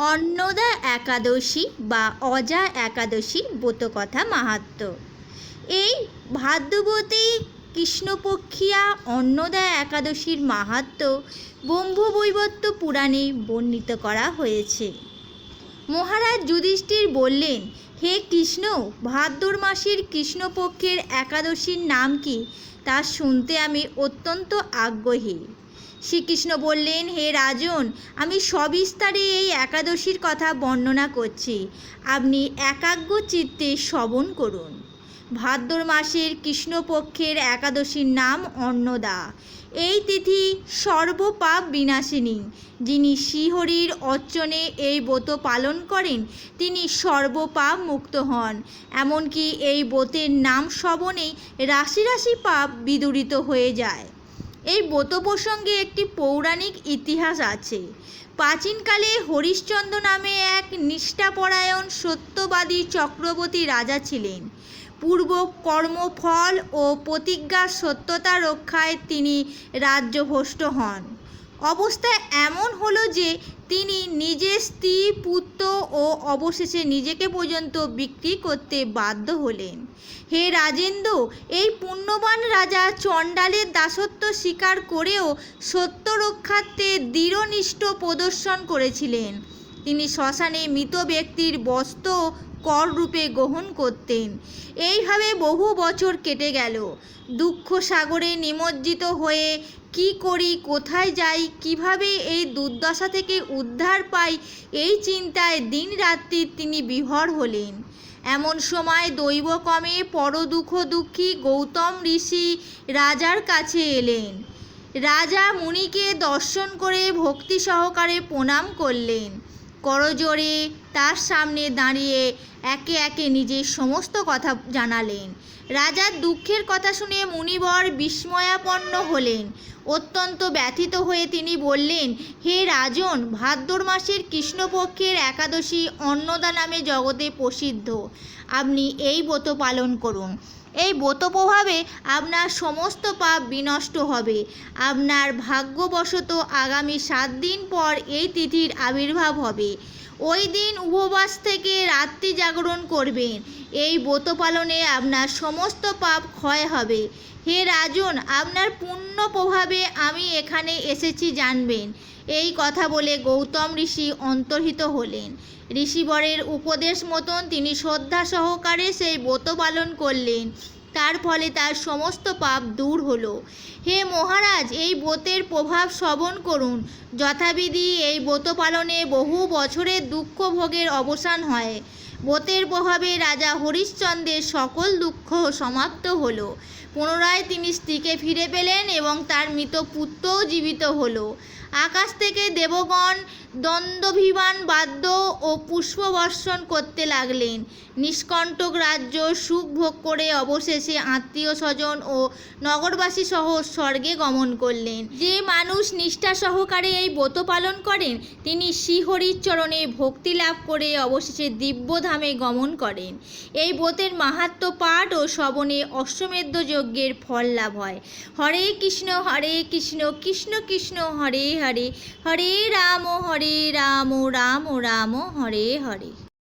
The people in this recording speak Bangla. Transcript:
অন্নদা একাদশী বা অজা একাদশীর ব্রতকথা মাহাত্ম্য। এই ভাদ্রবতী কৃষ্ণপক্ষিয়া অন্নদা একাদশীর মাহাত্ম্য ব্রহ্মবৈবর্ত পুরাণে বর্ণিত করা হয়েছে। মহারাজ যুধিষ্ঠির বললেন, হে কৃষ্ণ, ভাদ্র মাসের কৃষ্ণপক্ষের একাদশীর নাম কি তা শুনতে আমি অত্যন্ত আগ্রহী। শ্রীকৃষ্ণ বললেন, হে রাজন, আমি সবিস্তারে এই একাদশীর কথা বর্ণনা করছি, আপনি একাগ্র চিত্তে শ্রবণ করুন। ভাদ্র মাসের কৃষ্ণপক্ষের একাদশীর নাম অন্নদা। এই তিথি সর্বপাপ বিনাশিনী। যিনি শ্রীহরির অর্চনে এই ব্রত পালন করেন তিনি সর্বপাপ মুক্ত হন। এমনকি এই ব্রতের নাম শ্রবণেই রাশি রাশি পাপ বিদূরিত হয়ে যায়। এই ব্রত প্রসঙ্গে একটি পৌরাণিক ইতিহাস আছে। প্রাচীনকালে হরিশ্চন্দ্র নামে এক নিষ্ঠাপরায়ণ সত্যবাদী চক্রবর্তী রাজা ছিলেন। পূর্ব কর্মফল ও প্রতিজ্ঞার সত্যতা রক্ষায় তিনি রাজ্যভ্রষ্ট হন। অবস্থা এমন হলো যে তিনি নিজের স্ত্রী, পুত্র ও অবশেষে নিজেকে পর্যন্ত বিক্রি করতে বাধ্য হলেন। হে রাজেন্দ্র, এই পুণ্যবান রাজা চণ্ডালের দাসত্ব স্বীকার করেও সত্য রক্ষার্থে দৃঢ়নিষ্ঠ প্রদর্শন করেছিলেন। তিনি শ্মশানে মৃত ব্যক্তির বস্ত্র কর রূপে গ্রহণ করতেন। এইভাবে বহু বছর কেটে গেল। দুঃখ সাগরে নিমজ্জিত হয়ে কি করি, কোথায় যাই, কিভাবে এই দুর্দশা থেকে উদ্ধার পাই, এই চিন্তায় দিন রাত্রি তিনি বিভোর হলেন। এমন সময় দৈবক্রমে দুঃখী গৌতম ঋষি রাজার কাছে এলেন। রাজা মুনিকে দর্শন করে ভক্তি সহকারে প্রণাম করলেন। করজোড়ে তার সামনে দাঁড়িয়ে একে একে নিজের সমস্ত কথা জানালেন। রাজার দুঃখের কথা শুনে মুনিবর বিস্ময়াপন্ন হলেন। অত্যন্ত ব্যথিত হয়ে তিনি বললেন, হে রাজন, ভাদ্র মাসের কৃষ্ণপক্ষের একাদশী অন্নদা নামে জগতে প্রসিদ্ধ। আপনি এই ব্রত পালন করুন। এই ব্রত প্রভাবে আপনার সমস্ত পাপ বিনষ্ট হবে। আপনার ভাগ্যবশত আগামী 7 দিন পর এই তিথির আবির্ভাব হবে। ওই দিন উপবাস থেকে রাত্রি জাগরণ করবেন। এই ব্রত পালনে আপনার সমস্ত পাপ ক্ষয় হবে। হে রাজন, আপনার পুণ্য প্রভাবে আমি এখানে এসেছি জানবেন। এই কথা বলে গৌতম ঋষি অন্তর্হিত হলেন। ঋষিবরের উপদেশ মতন তিনি শ্রদ্ধা সহকারে সেই ব্রত পালন করলেন। তার ফলে তার সমস্ত পাপ দূর হলো। হে মহারাজ, এই ব্রতের প্রভাব শ্রবণ করুন। যথাবিধি এই ব্রত পালনে বহু বছরের দুঃখ ভোগের অবসান হয়। ব্রতের প্রভাবে রাজা হরিশ্চন্দ্রের সকল দুঃখ সমাপ্ত হলো। পুনরায় তিনি স্ত্রীকে ফিরে পেলেন এবং তার মৃত পুত্রও জীবিত হলো। আকাশ থেকে দেবগণ দ্বন্দ্বাভিমান বাদ্য ও পুষ্পবর্ষণ করতে লাগলেন। নিষ্কণ্টক রাজ্য সুখ ভোগ করে অবশেষে আত্মীয় স্বজন ও নগরবাসী সহ স্বর্গে গমন করলেন। যে মানুষ নিষ্ঠা সহকারে এই ব্রত পালন করেন তিনি শ্রীহরির চরণে ভক্তি লাভ করে অবশেষে দিব্যধামে গমন করেন। এই ব্রতের মাহাত্ম্য পাঠ ও শ্রবণে অশ্বমেধ যজ্ঞের ফল লাভ হয়। হরে কৃষ্ণ কৃষ্ণ কৃষ্ণ হরে হরে, হরে রাম রাম রাম হরে হরে।